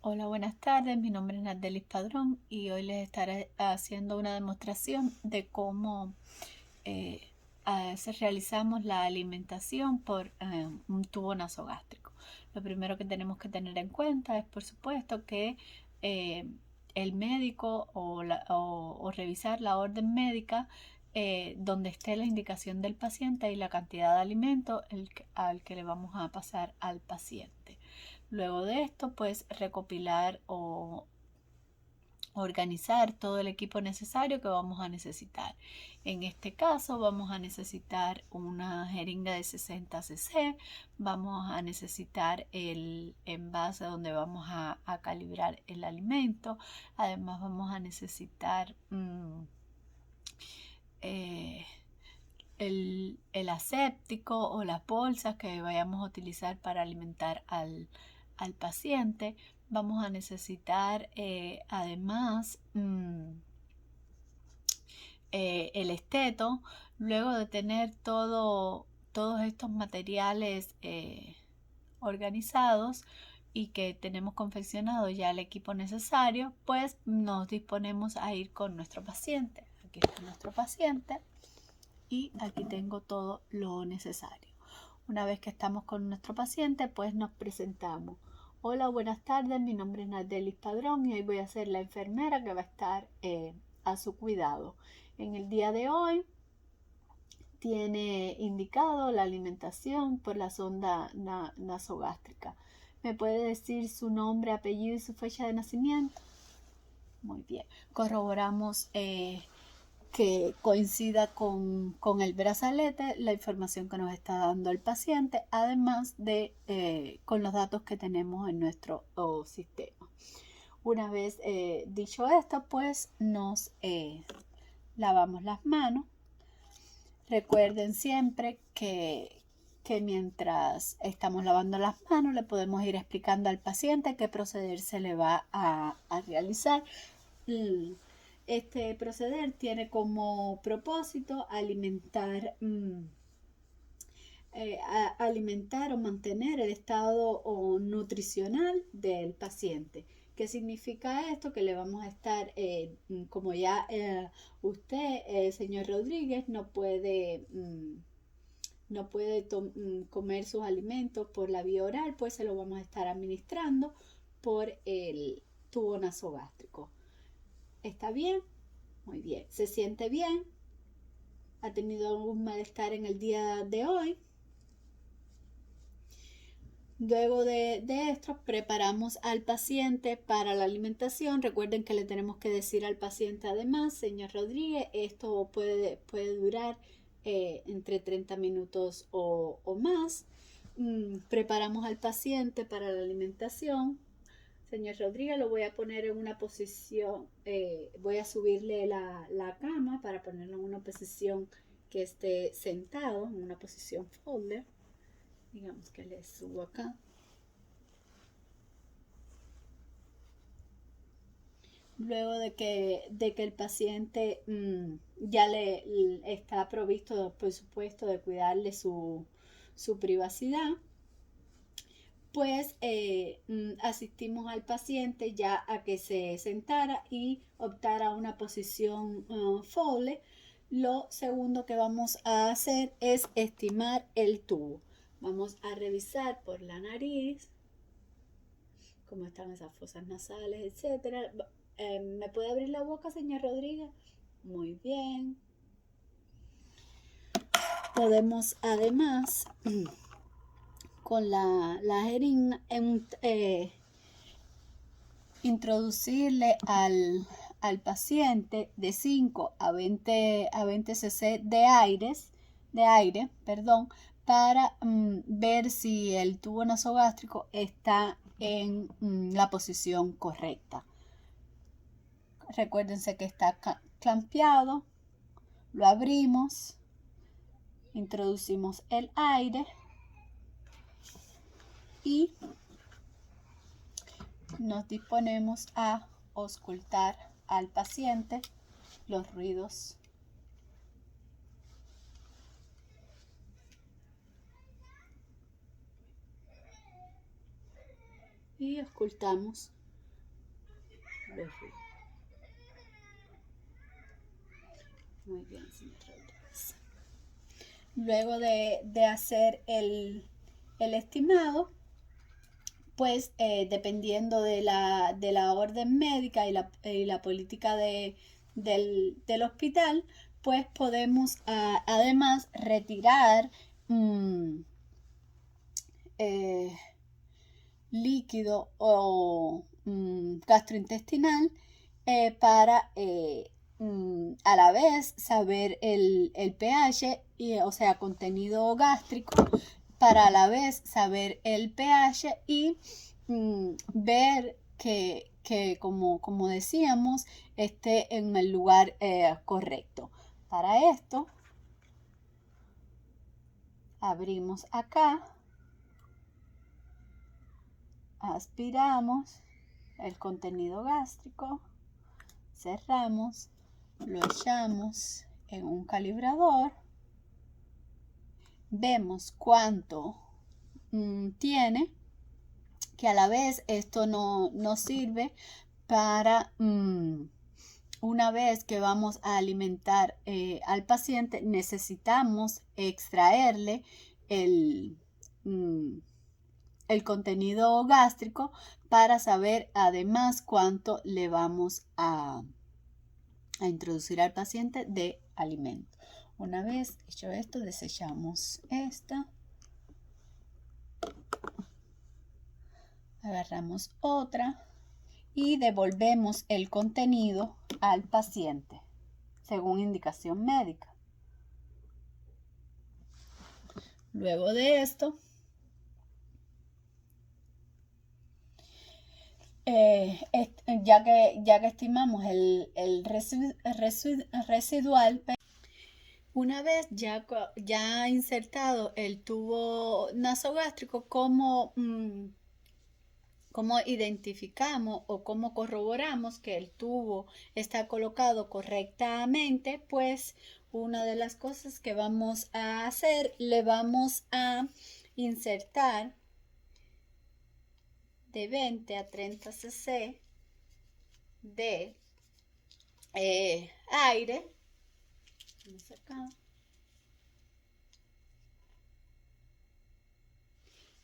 Hola, buenas tardes. Mi nombre es Nardelis Padrón y hoy les estaré haciendo una demostración de cómo eh, realizamos la alimentación por un tubo nasogástrico. Lo primero que tenemos que tener en cuenta es, por supuesto, que eh, el médico o revisar la orden médica donde esté la indicación del paciente y la cantidad de alimento al que le vamos a pasar al paciente. Luego de esto, pues recopilar o organizar todo el equipo necesario que vamos a necesitar. En este caso vamos a necesitar una jeringa de 60 cc, vamos a necesitar el envase donde vamos a calibrar el alimento, además vamos a necesitar eh, el aséptico o las bolsas que vayamos a utilizar para alimentar al paciente. Vamos a necesitar además el esteto. Luego de tener todos estos materiales organizados y que tenemos confeccionado ya el equipo necesario, pues nos disponemos a ir con nuestro paciente. Aquí está nuestro paciente y aquí tengo todo lo necesario. Una vez que estamos con nuestro paciente, pues nos presentamos. Hola, buenas tardes, mi nombre es Nardelis Padrón y hoy voy a ser la enfermera que va a estar a su cuidado. En el día de hoy tiene indicado la alimentación por la sonda nasogástrica. ¿Me puede decir su nombre, apellido y su fecha de nacimiento? Muy bien. Corroboramos que coincida con el brazalete la información que nos está dando el paciente, además de con los datos que tenemos en nuestro sistema. Una vez dicho esto, pues nos lavamos las manos. Recuerden siempre que mientras estamos lavando las manos le podemos ir explicando al paciente qué proceder se le va a realizar. Este proceder tiene como propósito alimentar o mantener el estado nutricional del paciente. ¿Qué significa esto? Que le vamos a estar, como ya usted, señor Rodríguez, no puede comer sus alimentos por la vía oral, pues se lo vamos a estar administrando por el tubo nasogástrico. ¿Está bien? Muy bien. ¿Se siente bien? ¿Ha tenido algún malestar en el día de hoy? Luego de esto, preparamos al paciente para la alimentación. Recuerden que le tenemos que decir al paciente además, señor Rodríguez, esto puede durar entre 30 minutos o más. Preparamos al paciente para la alimentación. Señor Rodríguez, lo voy a poner en una posición, voy a subirle la cama para ponerlo en una posición que esté sentado, en una posición folder. Digamos que le subo acá. Luego de que el paciente ya le está provisto, por supuesto, de cuidarle su privacidad, pues asistimos al paciente ya a que se sentara y optara una posición folder. Lo segundo que vamos a hacer es estimar el tubo. Vamos a revisar por la nariz cómo están esas fosas nasales, etcétera. ¿Me puede abrir la boca, señor Rodríguez? Muy bien. Podemos además con la jeringa introducirle al paciente de 5 a 20 cc de aire, perdón, para ver si el tubo nasogástrico está en la posición correcta. Recuérdense que está clampeado, lo abrimos, introducimos el aire y nos disponemos a auscultar al paciente los ruidos y auscultamos Ríos. Muy bien, señor Rodríguez. Luego de hacer el estimado, pues dependiendo de la orden médica y la política del hospital, pues podemos además retirar líquido o gastrointestinal para a la vez saber el pH, o sea, contenido gástrico, para a la vez saber el pH y ver que como decíamos, esté en el lugar correcto. Para esto, abrimos acá, aspiramos el contenido gástrico, cerramos, lo echamos en un calibrador, vemos cuánto tiene, que a la vez esto no sirve para una vez que vamos a alimentar al paciente, necesitamos extraerle el contenido gástrico para saber además cuánto le vamos a introducir al paciente de alimento. Una vez hecho esto, desechamos esta. Agarramos otra y devolvemos el contenido al paciente según indicación médica. Luego de esto, ya que estimamos el residual, una vez ya insertado el tubo nasogástrico, ¿cómo identificamos o cómo corroboramos que el tubo está colocado correctamente? Pues una de las cosas que vamos a hacer, le vamos a insertar de 20 a 30 cc de aire. Vamos acá.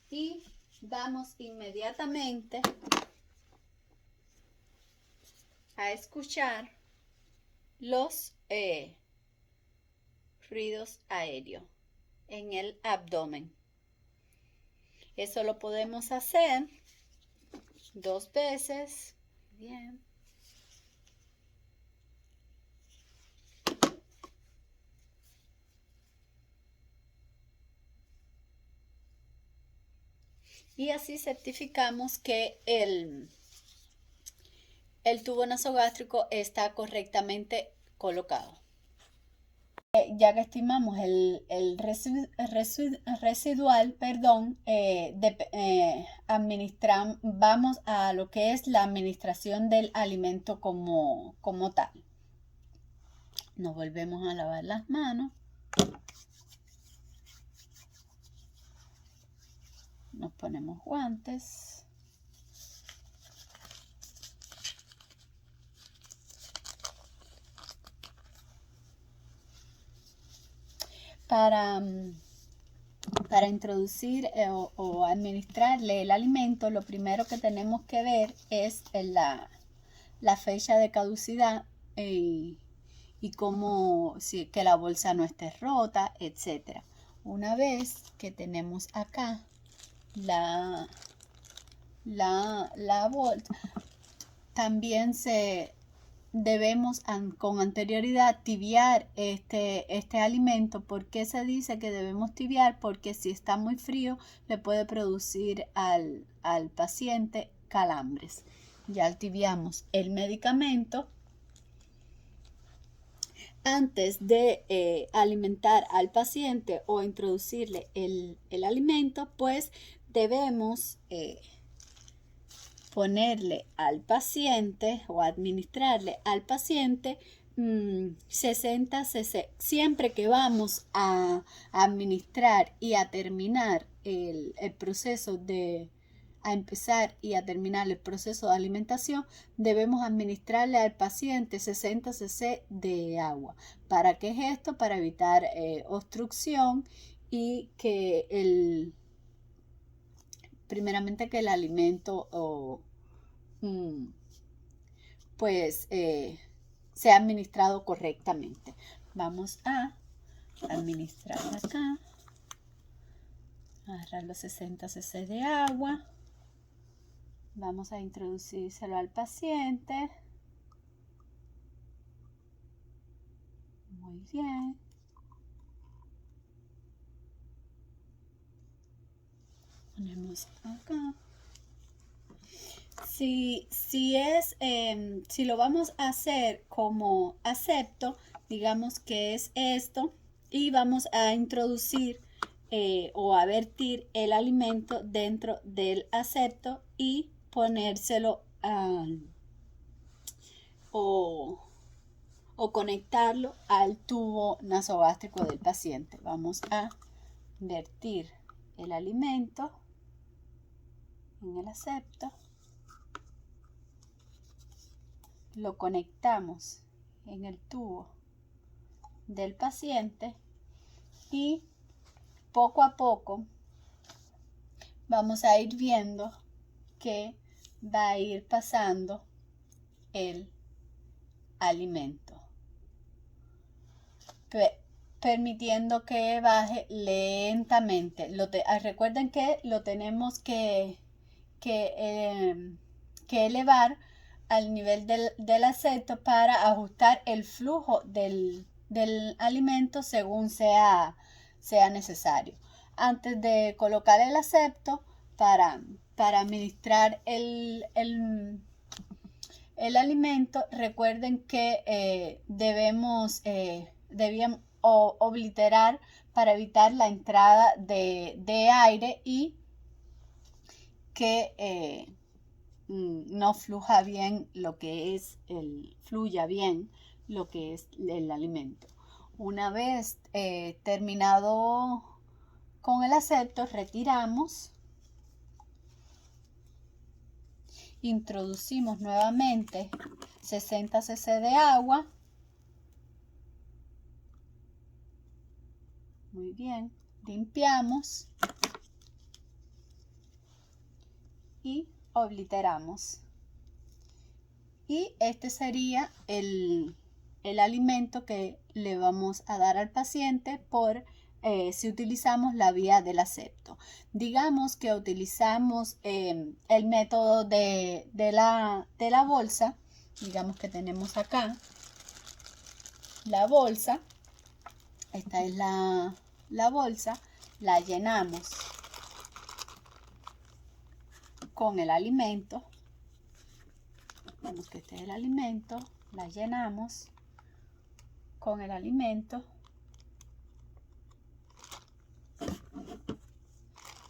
Y vamos inmediatamente a escuchar los ruidos aéreos en el abdomen. Eso lo podemos hacer 2 veces. Bien. Y así certificamos que el tubo nasogástrico está correctamente colocado. Ya que estimamos el residual, vamos a lo que es la administración del alimento como tal. Nos volvemos a lavar las manos. Nos ponemos guantes. Para introducir o administrarle el alimento, lo primero que tenemos que ver es la fecha de caducidad y que la bolsa no esté rota, etc. Una vez que tenemos acá la bolsa, también debemos con anterioridad tibiar este alimento. ¿Por qué se dice que debemos tibiar? Porque si está muy frío le puede producir al paciente calambres. Ya tibiamos el medicamento. Antes de alimentar al paciente o introducirle el alimento, pues debemos ponerle al paciente o administrarle al paciente 60 cc. Siempre que vamos a administrar y a terminar el proceso de a empezar y a terminar el proceso de alimentación, debemos administrarle al paciente 60 cc de agua. ¿Para qué es esto? Para evitar obstrucción y que primeramente que el alimento pues sea administrado correctamente. Vamos a administrar acá, agarrar los 60 cc de agua, vamos a introducírselo al paciente. Muy bien. Ponemos acá. Si lo vamos a hacer como acepto, digamos que es esto, y vamos a introducir o a vertir el alimento dentro del acepto y ponérselo o conectarlo al tubo nasogástrico del paciente. Vamos a vertir el alimento en el acepto, lo conectamos en el tubo del paciente y poco a poco vamos a ir viendo que va a ir pasando el alimento, permitiendo que baje lentamente. Recuerden que lo tenemos que elevar al nivel del acepto para ajustar el flujo del alimento según sea necesario. Antes de colocar el acepto para administrar el alimento, recuerden que debíamos obliterar para evitar la entrada de aire y que no fluya bien lo que es el alimento. Una vez terminado con el acepto, retiramos, introducimos nuevamente 60 cc de agua. Muy bien, limpiamos y obliteramos. Y este sería el alimento que le vamos a dar al paciente si utilizamos la vía del acepto. Digamos que utilizamos el método de la bolsa. Digamos que tenemos acá la bolsa. Esta es la bolsa. La llenamos con el alimento. Vemos que este es el alimento. La llenamos con el alimento.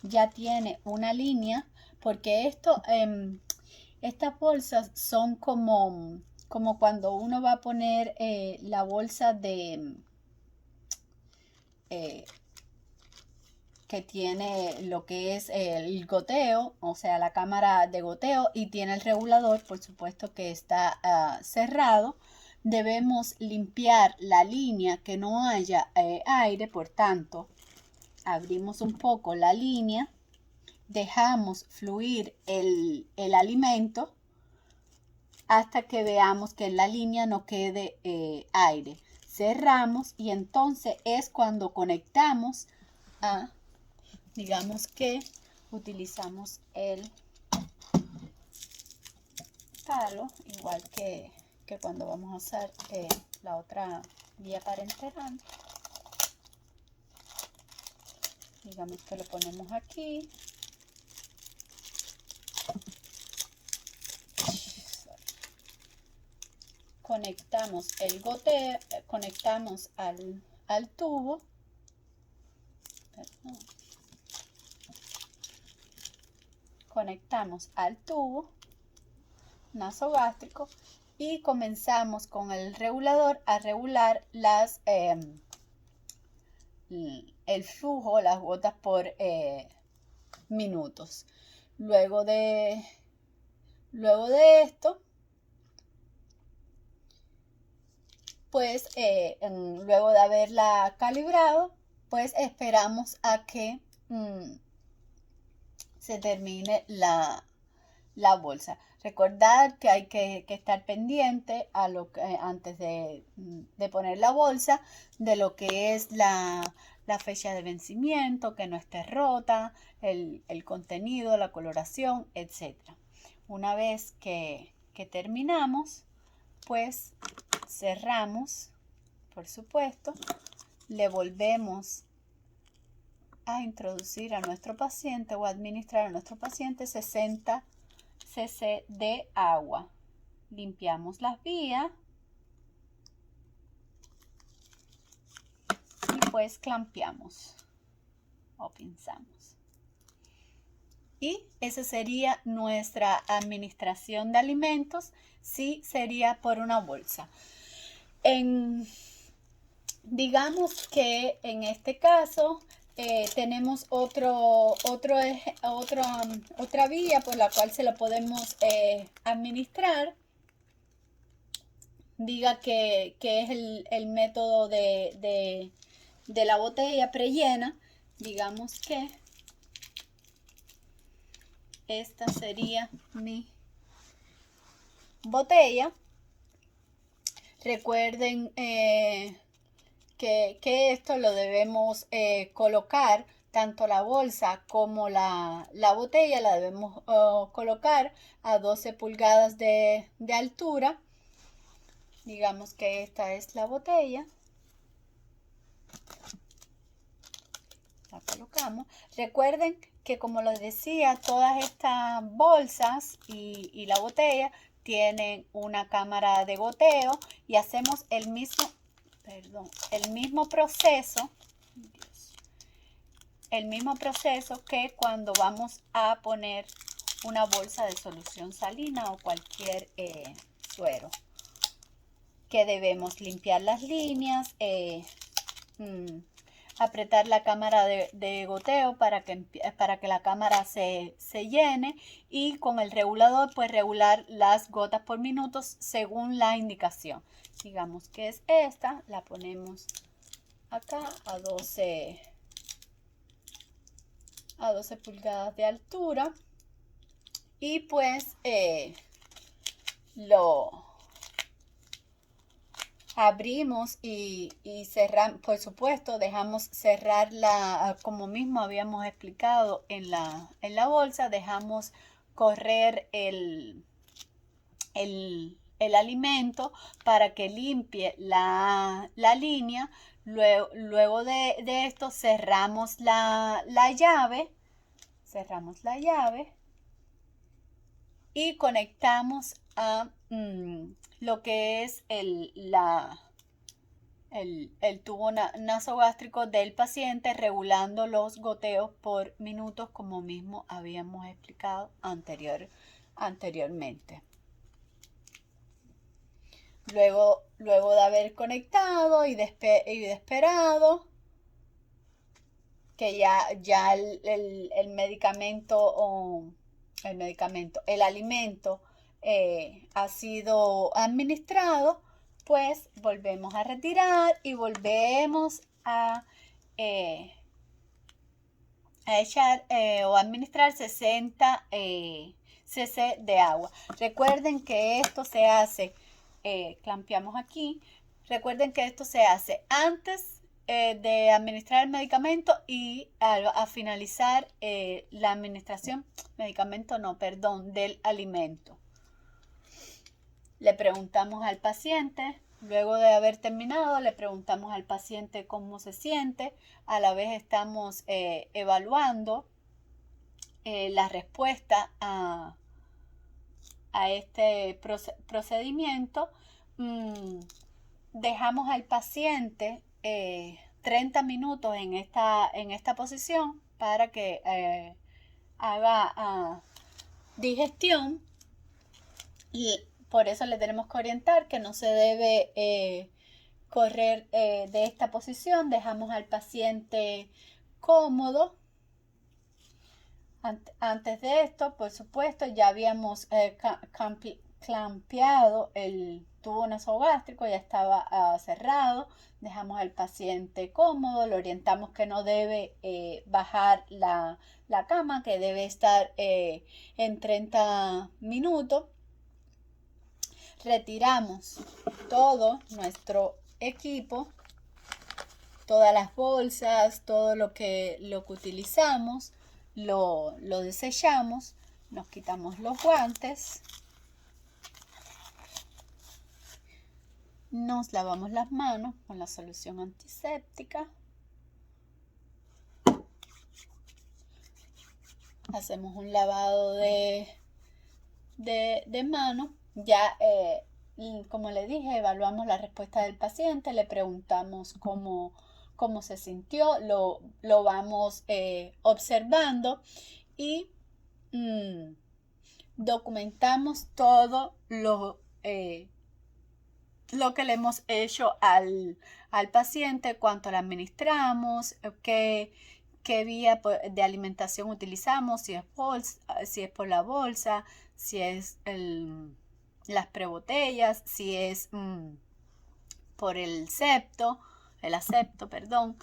Ya tiene una línea, porque estas bolsas son como cuando uno va a poner la bolsa que tiene lo que es el goteo, o sea, la cámara de goteo, y tiene el regulador, por supuesto que está cerrado. Debemos limpiar la línea, que no haya aire, por tanto, abrimos un poco la línea, dejamos fluir el alimento hasta que veamos que en la línea no quede aire. Cerramos y entonces es cuando conectamos digamos que utilizamos el palo, igual que cuando vamos a usar la otra vía parenteral. Digamos que lo ponemos aquí. Conectamos el goteo, conectamos al tubo. Perdón. Conectamos al tubo nasogástrico y comenzamos con el regulador a regular el flujo, las gotas por minutos. Luego de esto, pues luego de haberla calibrado, pues esperamos a que se termine la bolsa. Recordar que hay que estar pendiente a lo que, antes de poner la bolsa, de lo que es la fecha de vencimiento, que no esté rota, el contenido, la coloración, etc. Una vez que terminamos, pues cerramos, por supuesto, le volvemos a introducir a nuestro paciente o administrar a nuestro paciente 60 cc de agua. Limpiamos las vías y pues clampeamos o pinzamos. Y esa sería nuestra administración de alimentos. Sí, sería por una bolsa. Digamos que en este caso tenemos otra vía por la cual se lo podemos administrar. Diga que es el método de la botella prellena. Digamos que esta sería mi botella. Recuerden que esto lo debemos colocar, tanto la bolsa como la botella la debemos colocar a 12 pulgadas de altura. Digamos que esta es la botella. La colocamos. Recuerden que, como les decía, todas estas bolsas y la botella tienen una cámara de goteo y hacemos el mismo proceso. El mismo proceso que cuando vamos a poner una bolsa de solución salina o cualquier suero. Que debemos limpiar las líneas, apretar la cámara de goteo para que la cámara se llene, y con el regulador pues regular las gotas por minutos según la indicación. Digamos que es esta, la ponemos acá a 12 pulgadas de altura y pues lo abrimos y cerramos. Por supuesto, dejamos cerrarla como mismo habíamos explicado en la bolsa. Dejamos correr el alimento para que limpie la línea. Luego de esto cerramos la llave. Cerramos la llave y conectamos a lo que es el tubo nasogástrico del paciente, regulando los goteos por minutos, como mismo habíamos explicado anteriormente. Luego de haber conectado y de esperado que ya el medicamento o el alimento ha sido administrado, pues volvemos a retirar y volvemos a echar o administrar 60 cc de agua. Recuerden que esto se hace, clampeamos aquí. Recuerden que esto se hace antes de administrar el medicamento y a finalizar la administración, del alimento. Le preguntamos al paciente, luego de haber terminado, le preguntamos al paciente cómo se siente. A la vez estamos evaluando la respuesta a este procedimiento. Dejamos al paciente 30 minutos en esta posición para que haga digestión, y por eso le tenemos que orientar que no se debe correr de esta posición. Dejamos al paciente cómodo. Antes de esto, por supuesto, ya habíamos clampeado el tubo nasogástrico, ya estaba cerrado. Dejamos al paciente cómodo, lo orientamos que no debe bajar la cama, que debe estar en 30 minutos. Retiramos todo nuestro equipo, todas las bolsas, todo lo que utilizamos, lo desechamos, nos quitamos los guantes, nos lavamos las manos con la solución antiséptica, hacemos un lavado de manos, ya como le dije, evaluamos la respuesta del paciente, le preguntamos cómo se sintió, lo vamos observando y documentamos todo lo que le hemos hecho al paciente, cuánto le administramos, qué vía de alimentación utilizamos, si es por la bolsa, si es las prebotellas, si es por el acepto, perdón.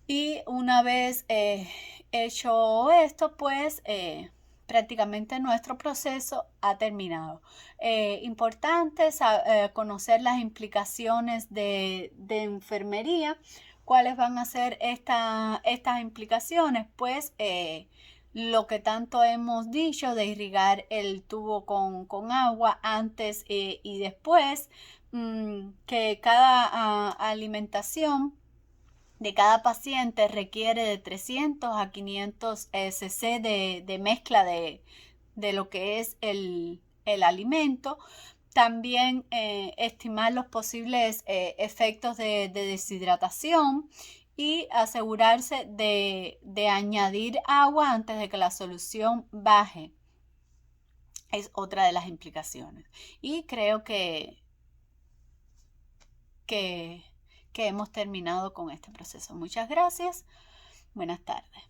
Y una vez hecho esto, pues prácticamente nuestro proceso ha terminado. Importante conocer las implicaciones de enfermería. ¿Cuáles van a ser estas implicaciones? Pues lo que tanto hemos dicho de irrigar el tubo con agua antes y después, que cada alimentación de cada paciente requiere de 300 a 500 cc de mezcla de lo que es el alimento. También estimar los posibles efectos de deshidratación y asegurarse de añadir agua antes de que la solución baje. Es otra de las implicaciones. Y creo que hemos terminado con este proceso. Muchas gracias. Buenas tardes.